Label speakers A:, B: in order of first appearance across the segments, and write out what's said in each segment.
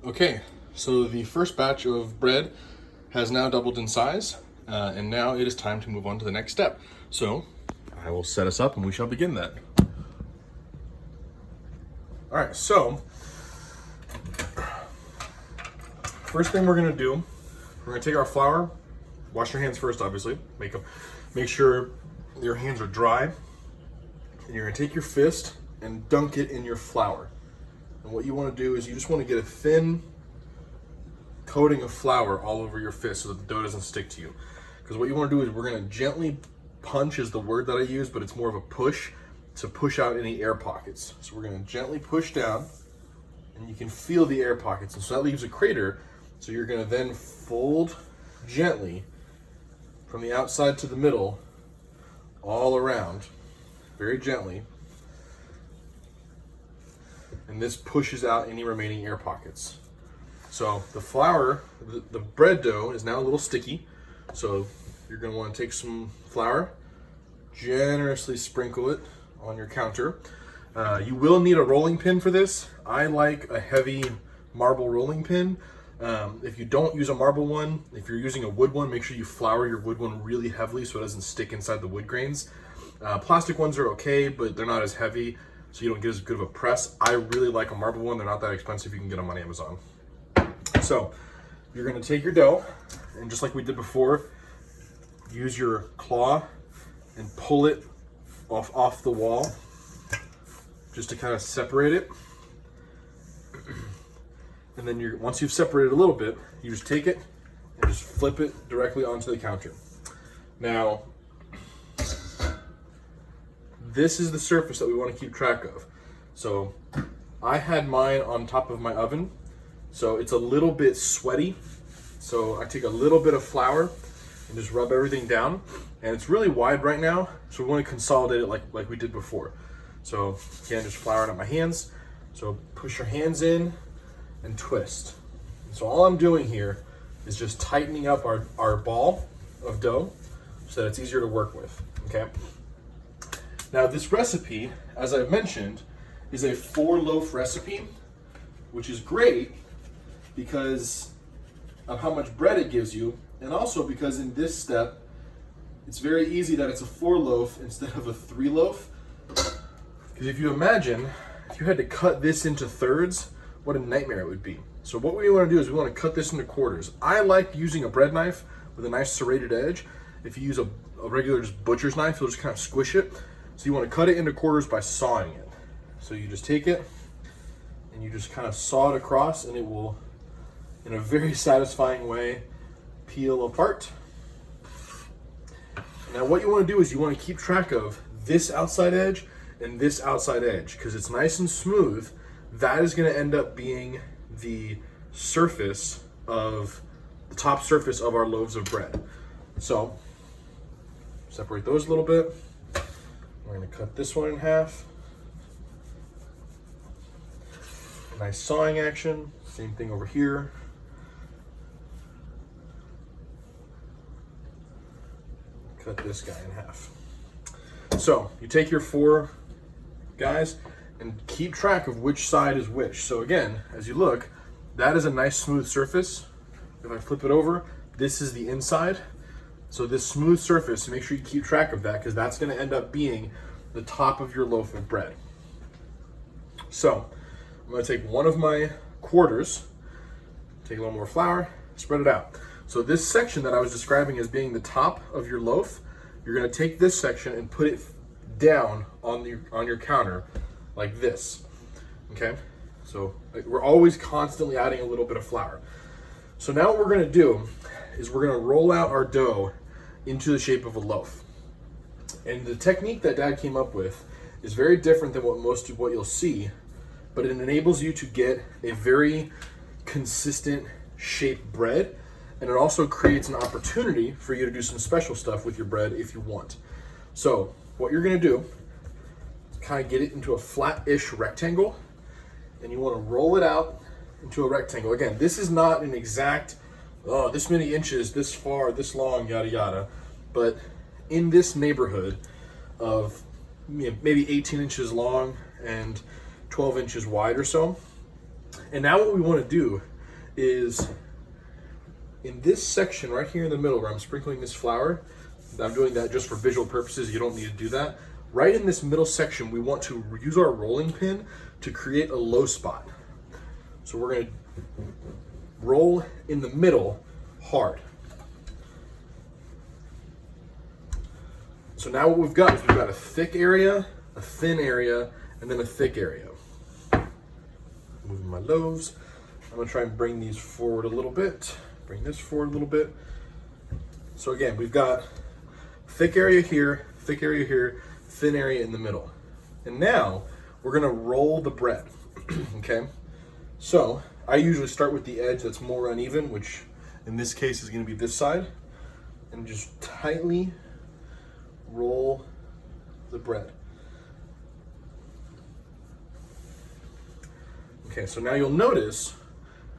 A: Okay, so the first batch of bread has now doubled in size, and now it is time to move on to the next step. So I will set us up and we shall begin that. All right, so first thing we're gonna do, we're gonna take our flour, wash your hands first, obviously, make sure your hands are dry, and you're gonna take your fist and dunk it in your flour. And what you want to do is you just want to get a thin coating of flour all over your fist so that the dough doesn't stick to you. Because what you want to do is we're going to gently punch is the word that I use, but it's more of a push to push out any air pockets. So we're going to gently push down, and you can feel the air pockets. And so that leaves a crater. So you're going to then fold gently from the outside to the middle all around, very gently. And this pushes out any remaining air pockets. So the flour, the bread dough is now a little sticky. So you're gonna wanna take some flour, generously sprinkle it on your counter. You will need a rolling pin for this. I like a heavy marble rolling pin. If you don't use a marble one, if you're using a wood one, make sure you flour your wood one really heavily so it doesn't stick inside the wood grains. Plastic ones are okay, but they're not as heavy, so you don't get as good of a press. I really like a marble one. They're not that expensive. You can get them on Amazon. So you're gonna take your dough, and just like we did before, use your claw and pull it off the wall just to kind of separate it. And then once you've separated a little bit, you just take it and just flip it directly onto the counter. Now, this is the surface that we want to keep track of. So I had mine on top of my oven, so it's a little bit sweaty. So I take a little bit of flour and just rub everything down. And it's really wide right now, so we want to consolidate it like we did before. So again, just flouring up my hands. So push your hands in and twist. So all I'm doing here is just tightening up our ball of dough so that it's easier to work with, okay? Now this recipe, as I've mentioned, is a 4-loaf recipe, which is great because of how much bread it gives you, and also because in this step, it's very easy that it's a 4-loaf instead of a 3-loaf. Because if you imagine, if you had to cut this into thirds, what a nightmare it would be. So what we want to do is we want to cut this into quarters. I like using a bread knife with a nice serrated edge. If you use a regular just butcher's knife, you'll just kind of squish it. So you want to cut it into quarters by sawing it. So you just take it and you just kind of saw it across, and it will, in a very satisfying way, peel apart. Now what you want to do is you want to keep track of this outside edge and this outside edge, because it's nice and smooth. That is going to end up being the surface of the top surface of our loaves of bread. So separate those a little bit. We're going to cut this one in half. Nice sawing action. Same thing over here. Cut this guy in half. So you take your 4 guys and keep track of which side is which. So again, as you look, that is a nice smooth surface. If I flip it over, this is the inside. So this smooth surface, make sure you keep track of that, because that's going to end up being the top of your loaf of bread. So I'm going to take one of my quarters, take a little more flour, spread it out. So this section that I was describing as being the top of your loaf, you're going to take this section and put it down on your counter like this. Okay? So we're always constantly adding a little bit of flour. So now what we're going to do is we're going to roll out our dough into the shape of a loaf. And the technique that Dad came up with is very different than what you'll see, but it enables you to get a very consistent shaped bread, and it also creates an opportunity for you to do some special stuff with your bread if you want. So what you're going to do is kind of get it into a flat-ish rectangle, and you want to roll it out into a rectangle. Again, this is not an exact, this many inches, this far, this long, yada yada, but in this neighborhood of maybe 18 inches long and 12 inches wide or so. And now what we want to do is in this section right here in the middle where I'm sprinkling this flour. I'm doing that just for visual purposes. You don't need to do that. Right in this middle section, we want to use our rolling pin to create a low spot. So we're going to roll in the middle hard. So now what we've got is we've got a thick area, a thin area, and then a thick area. Moving my loaves. I'm going to try and bring these forward a little bit. Bring this forward a little bit. So again, we've got thick area here, thick area here, thin area in the middle. And now we're gonna roll the bread, okay? So I usually start with the edge that's more uneven, which in this case is gonna be this side, and just tightly roll the bread. Okay, so now you'll notice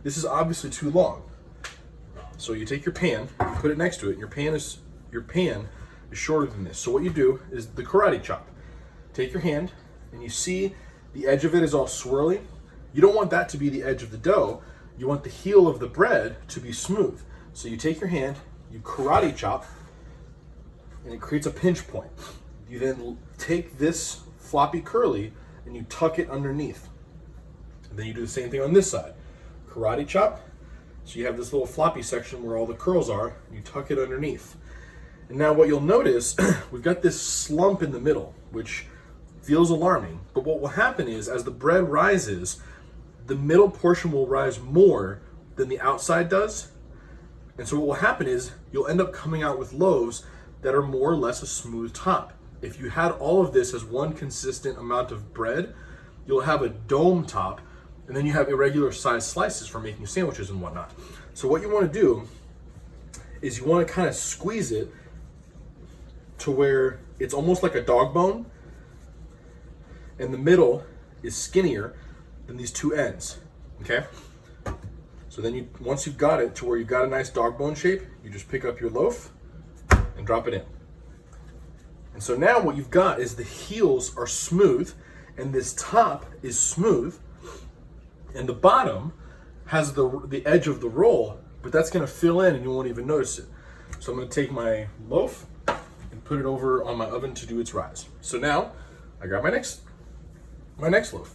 A: this is obviously too long. So you take your pan, you put it next to it, and your pan is shorter than this. So what you do is the karate chop. Take your hand, and you see the edge of it is all swirly. You don't want that to be the edge of the dough. You want the heel of the bread to be smooth. So you take your hand, you karate chop, and it creates a pinch point. You then take this floppy curly, and you tuck it underneath. And then you do the same thing on this side. Karate chop. So you have this little floppy section where all the curls are, and you tuck it underneath. And now what you'll notice, we've got this slump in the middle, which feels alarming. But what will happen is, as the bread rises, the middle portion will rise more than the outside does. And so what will happen is, you'll end up coming out with loaves that are more or less a smooth top. If you had all of this as one consistent amount of bread, you'll have a dome top, and then you have irregular sized slices for making sandwiches and whatnot. So what you want to do is you want to kind of squeeze it to where it's almost like a dog bone, and the middle is skinnier than these two ends, okay? So then once you've got it to where you've got a nice dog bone shape, you just pick up your loaf and drop it in. And so now what you've got is the heels are smooth, and this top is smooth, and the bottom has the edge of the roll, but that's gonna fill in and you won't even notice it. So I'm gonna take my loaf and put it over on my oven to do its rise. So now I got my next loaf.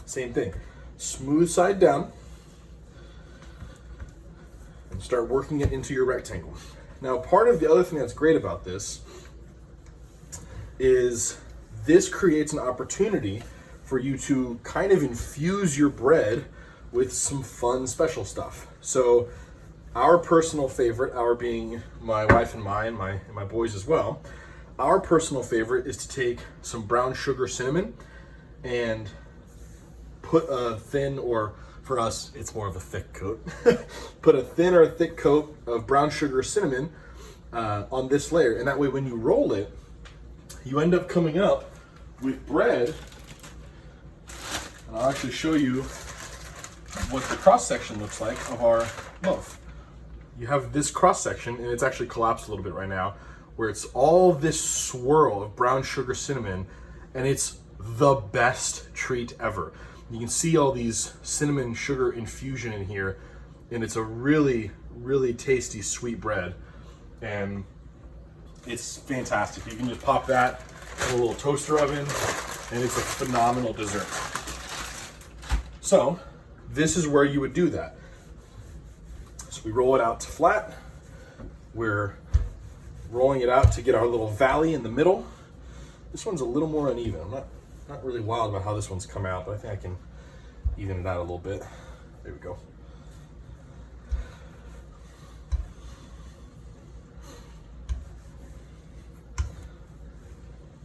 A: Same thing, smooth side down, and start working it into your rectangle. Now, part of the other thing that's great about this is this creates an opportunity for you to kind of infuse your bread with some fun special stuff. So our personal favorite, our being my wife and mine, my boys as well, our personal favorite is to take some brown sugar cinnamon and put a thin, or for us, it's more of a thick coat, put a thin or a thick coat of brown sugar cinnamon on this layer. And that way when you roll it, you end up coming up with bread. And I'll actually show you what the cross section looks like of our loaf. You have this cross section, and it's actually collapsed a little bit right now, where it's all this swirl of brown sugar cinnamon, and it's the best treat ever. You can see all these cinnamon sugar infusion in here, and it's a really, really tasty sweet bread, and it's fantastic. You can just pop that in a little toaster oven, and it's a phenomenal dessert. So this is where you would do that. So we roll it out to flat. We're rolling it out to get our little valley in the middle. This one's a little more uneven. I'm not really wild about how this one's come out, but I think I can even it out a little bit. There we go.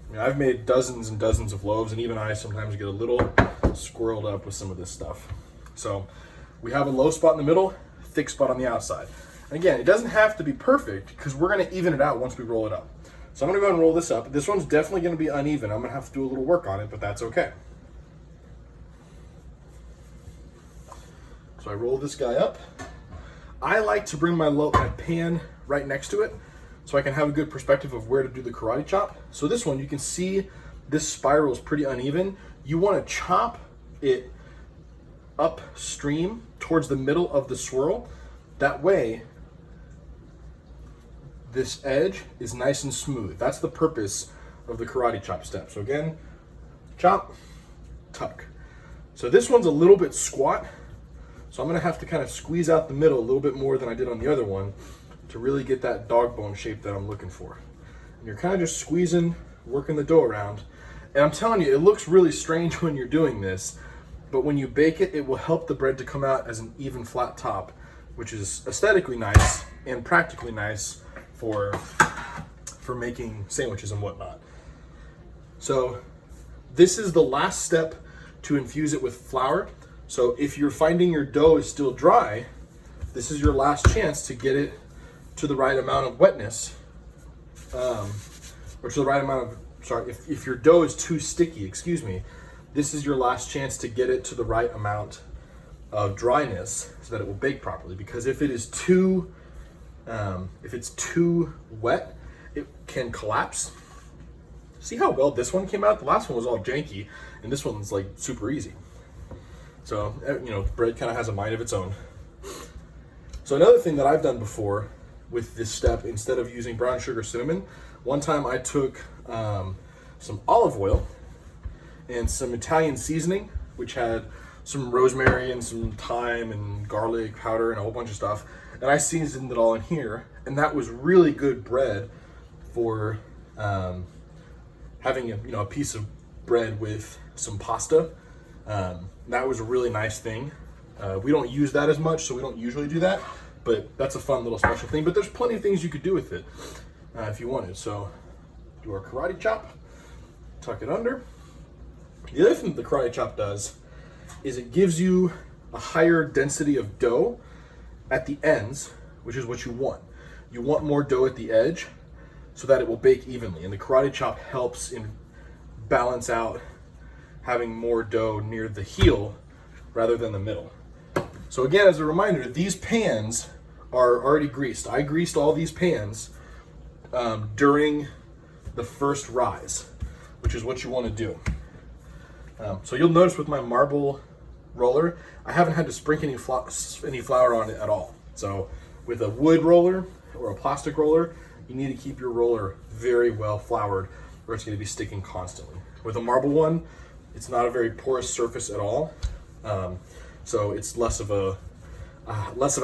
A: I mean, I've made dozens and dozens of loaves, and even I sometimes get a little squirreled up with some of this stuff. So we have a low spot in the middle, thick spot on the outside. And again, it doesn't have to be perfect because we're gonna even it out once we roll it up. So I'm gonna go ahead and roll this up. This one's definitely gonna be uneven. I'm gonna have to do a little work on it, but that's okay. So I roll this guy up. I like to bring my pan right next to it so I can have a good perspective of where to do the karate chop. So this one, you can see this spiral is pretty uneven. You wanna chop it upstream towards the middle of the swirl. That way, this edge is nice and smooth. That's the purpose of the karate chop step. So again, chop, tuck. So this one's a little bit squat, so I'm gonna have to kind of squeeze out the middle a little bit more than I did on the other one to really get that dog bone shape that I'm looking for. And you're kind of just squeezing, working the dough around. And I'm telling you, it looks really strange when you're doing this, but when you bake it, it will help the bread to come out as an even flat top, which is aesthetically nice and practically nice for making sandwiches and whatnot. So this is the last step to infuse it with flour. So if you're finding your dough is still dry, this is your last chance to get it to the right amount of wetness, or to the right amount of, sorry, if your dough is too sticky, excuse me, this is your last chance to get it to the right amount of dryness so that it will bake properly. Because if it is too, if it's too wet, it can collapse. See how well this one came out? The last one was all janky, and this one's like super easy. So, you know, bread kind of has a mind of its own. So another thing that I've done before with this step, instead of using brown sugar cinnamon, one time I took some olive oil and some Italian seasoning, which had some rosemary and some thyme and garlic powder and a whole bunch of stuff, and I seasoned it all in here, and that was really good bread for having a piece of bread with some pasta. That was a really nice thing. We don't use that as much, so we don't usually do that, but that's a fun little special thing. But there's plenty of things you could do with it if you wanted. So do our karate chop, tuck it under. The other thing that the karate chop does is it gives you a higher density of dough at the ends, which is what you want. You want more dough at the edge so that it will bake evenly. And the karate chop helps in balance out having more dough near the heel rather than the middle. So again, as a reminder, these pans are already greased. I greased all these pans during the first rise, which is what you want to do. So you'll notice with my marble roller, I haven't had to sprinkle any flour on it at all. So with a wood roller or a plastic roller, you need to keep your roller very well floured or it's going to be sticking constantly. With a marble one, it's not a very porous surface at all. So it's less of a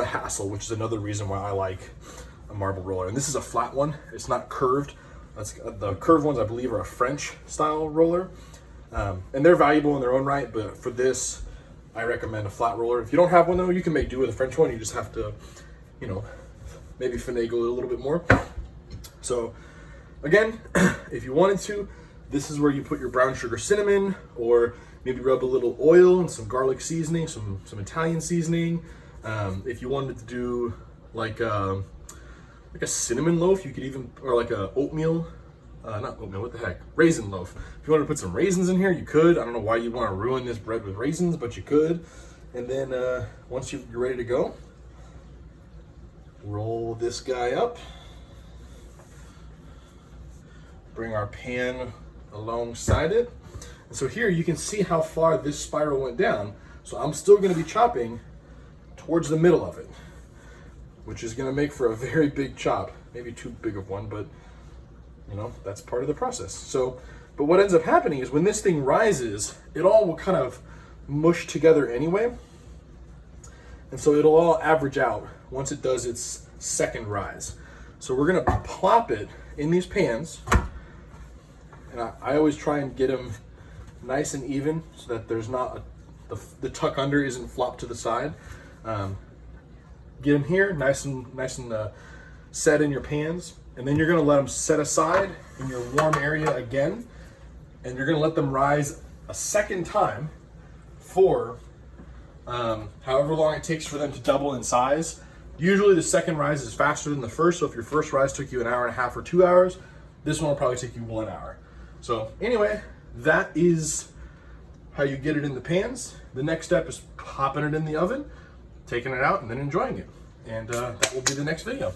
A: hassle, which is another reason why I like a marble roller. And this is a flat one. It's not curved. The curved ones, I believe, are a French style roller. And they're valuable in their own right, but for this, I recommend a flat roller. If you don't have one though, you can make do with a French one. You just have to, maybe finagle it a little bit more. So again, if you wanted to, this is where you put your brown sugar cinnamon, or maybe rub a little oil and some garlic seasoning, some Italian seasoning. If you wanted to do like a cinnamon loaf, you could even, or like a oatmeal, not oatmeal, what the heck, raisin loaf. If you want to put some raisins in here, you could. I don't know why you want to ruin this bread with raisins, but you could. And then once you're ready to go, roll this guy up. Bring our pan alongside it. And so here you can see how far this spiral went down. So I'm still going to be chopping towards the middle of it, which is going to make for a very big chop. Maybe too big of one, but that's part of the process. So, but what ends up happening is when this thing rises, it all will kind of mush together anyway. And so it'll all average out once it does its second rise. So we're going to plop it in these pans. And I always try and get them nice and even so that there's not the tuck under isn't flopped to the side. Get them here nice and set in your pans, and then you're going to let them set aside in your warm area again, and you're going to let them rise a second time for however long it takes for them to double in size. Usually the second rise is faster than the first, so if your first rise took you an hour and a half or 2 hours, this one will probably take you 1 hour. So anyway, that is how you get it in the pans. The next step is popping it in the oven, taking it out, and then enjoying it. And that will be the next video.